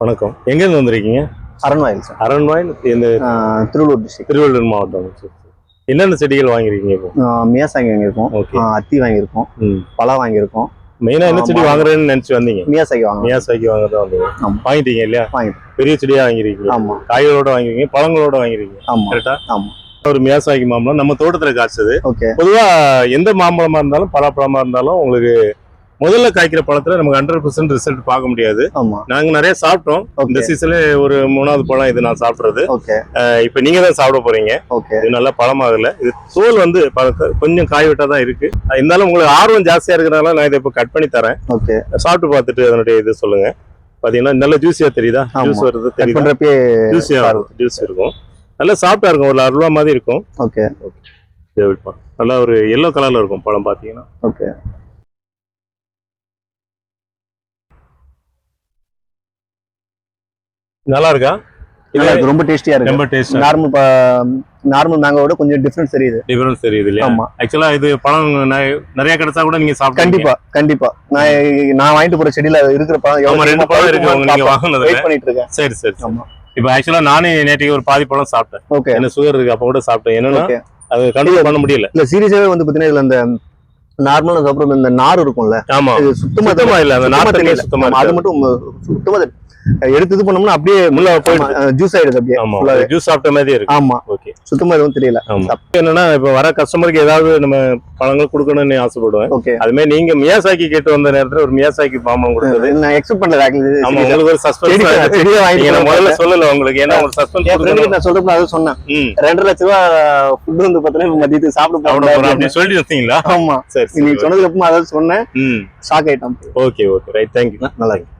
வணக்கம். எங்கேருந்து வந்திருக்கீங்க? அரண்வாயில் சார். அரண்வாயில் இந்த திருவள்ளூர் டிஸ்ட்ரிக்ட். திருவள்ளூர் மாவட்டம். என்னென்ன செடிகள் வாங்கிருக்கீங்க இப்போ? மியாசாங்கி வாங்கியிருக்கோம், அத்தி வாங்கியிருக்கோம், பலா வாங்கியிருக்கோம். மெயினா என்ன செடி வாங்குறேன்னு நினைச்சு வந்தீங்க? மியாசாகி வாங்க. மியாசாகி வாங்குறதா வந்தீங்க. வாங்கிட்டீங்க இல்லையா? வாங்கிட்டோம். பெரிய செடியா வாங்கிருக்கீங்க. ஆமா. காய்களோட வாங்கிருக்கீங்க, பழங்களோட வாங்கிருக்கீங்க. ஆமா. கரெக்டா? ஆமா. ஒரு மியாசாகி மாம்பழம் நம்ம தோட்டத்துல காய்ச்சது. ஓகே. பொதுவா எந்த மாம்பழமா இருந்தாலும் பலாப்பழமா இருந்தாலும் உங்களுக்கு முதல்ல காய்க்கிற பழத்துல நமக்கு 100% ரிசல்ட் பார்க்க முடியாது. நாங்க நிறைய சாப்பிட்டோம். இந்த சீசன்ல ஒரு 3வது பழம் இது நான் சாப்பிடுறது. இப்ப நீங்க தான் சாப்பிட போறீங்க. இது நல்லா பழமாகல. இது தோல் வந்து கொஞ்சம் காய் விட்டா தான் இருக்கு. இருந்தாலும் உங்களுக்கு ஆர்வம் ஜாஸ்தியா இருக்கிறனால நான் இதை இப்ப கட் பண்ணி தரேன். சாப்பிட்டு பார்த்துட்டு அதனுடைய இது சொல்லுங்க. பாத்தீங்கன்னா நல்ல ஜூஸியா தெரியுதா? ஜூஸ் வருது தெரியுதா? ஜூஸியா ஜூஸ் இருக்கும். நல்லா சாப்பிட்டா இருக்கும். ஒரு அல்வா மாதிரி இருக்கும். நல்லா ஒரு எல்லோ கலர்ல இருக்கும் பழம் பாத்தீங்கன்னா. நல்லா இருக்கா? ரொம்ப டேஸ்டியா இருக்கு. ரொம்ப டேஸ்ட். நார்மல் மேங்கோட கொஞ்சம் டிஃபரன்ஸ் தெரியுது. டிஃபரன்ஸ் தெரியுது இல்லையா? ஆமா. एक्चुअली இது பழம் நிறைய கிடைச்சா கூட நீங்க சாப்பிடுங்க. கண்டிப்பா கண்டிப்பா. நான் வாங்கிட்டு போற செடியில இருக்கிற பழம் எவ்வளவு 2 பழம் இருக்கு நீங்க வாங்குனது. வெயிட் பண்ணிட்டு இருக்கேன். சரி சரி. ஆமா. இப்போ एक्चुअली நானே நேத்திக்கு ஒரு பாதி பழம் சாப்பிட்டேன். என்ன சுகர் இருக்கு அப்ப கூட சாப்பிட்டேன். என்னன்னா அது கண்ட்ரோல் பண்ண முடியல. இல்ல சீரியஸாவே வந்து பாத்தீங்கன்னா இதுல அந்த நார்மலா அப்புறம் இந்த நார் இருக்கும்ல. ஆமா. சுத்தமா இல்ல. அந்த நார் தெரியல. சுத்தமா அது மட்டும் சுத்தமா எடுத்து இது பண்ணோம்னா அப்படியே முள்ள போயிடுது. ஜூஸ் ஆயிடுது அப்படியே. ஆமா. ஜூஸ் சாப்பிட்ட மாதிரி இருக்கு. ஆமா. ஓகே. சுத்தமா எதுவும் தெரியல. என்னன்னா இப்ப வர கஸ்டமருக்கு ஏதாவது நம்ம பழங்கள் கொடுக்கணும்னு ஆசைப்படுவேன். ஓகே. அதுமே நீங்க மியாசாக்கி கேட்டு வந்த நேரத்துல ஒரு மியாசாக்கி மாம்பழம் கொடுத்தது நான் எக்ஸ்பெக்ட் பண்ணல. ஆமா. உங்களுக்கு ஒரு சஸ்பென்ஸ் செடியை வாங்கி நான் முதல்ல சொல்லல உங்களுக்கு. ஏன்னா ஒரு சஸ்பென்ஸ் நான் சொல்றப்ப அது சொன்னேன். 2 லட்சம் ரூபாய் ஃபுட் வந்து பாத்தீங்கன்னா மதியத்துக்கு சாப்பிட போறோம் அப்படி சொல்லிட்டு வந்தீங்களா? ஆமா. சரி. நீங்க சொன்னதுக்கு அப்புறமா அதாவது சொன்னேன். ஷாக் ஆயிட்டோம். Okay okay right. தேங்க்யூ. நல்லா இருக்கு.